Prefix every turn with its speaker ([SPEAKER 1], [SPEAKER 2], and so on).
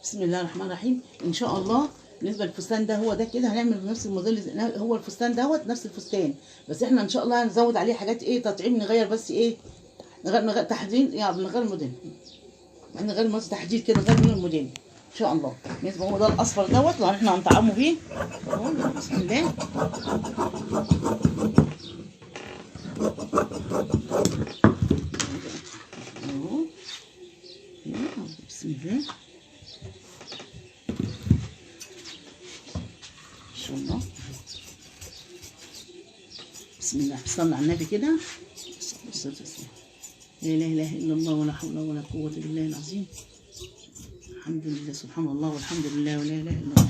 [SPEAKER 1] بسم الله الرحمن الرحيم. ان شاء الله بالنسبه للفستان ده، هو ده كده هنعمل بنفس الموديل، هو الفستان دوت نفس الفستان، بس احنا ان شاء الله هنزود عليه حاجات تطعيم، نغير بس نغير تحديد، يعني نغير الموديل، نغير بس تحديد كده، نغير من الموديل ان شاء الله. بالنسبه هو ده الاصفر دوت اللي احنا هنطعمه بيه. بسم الله. بسم الله ان شاء الله. بسم الله. صلى على النبي كده. لا اله الا الله ولا حول ولا قوه بالله العظيم. الحمد لله، سبحان الله والحمد لله ولا اله الا الله.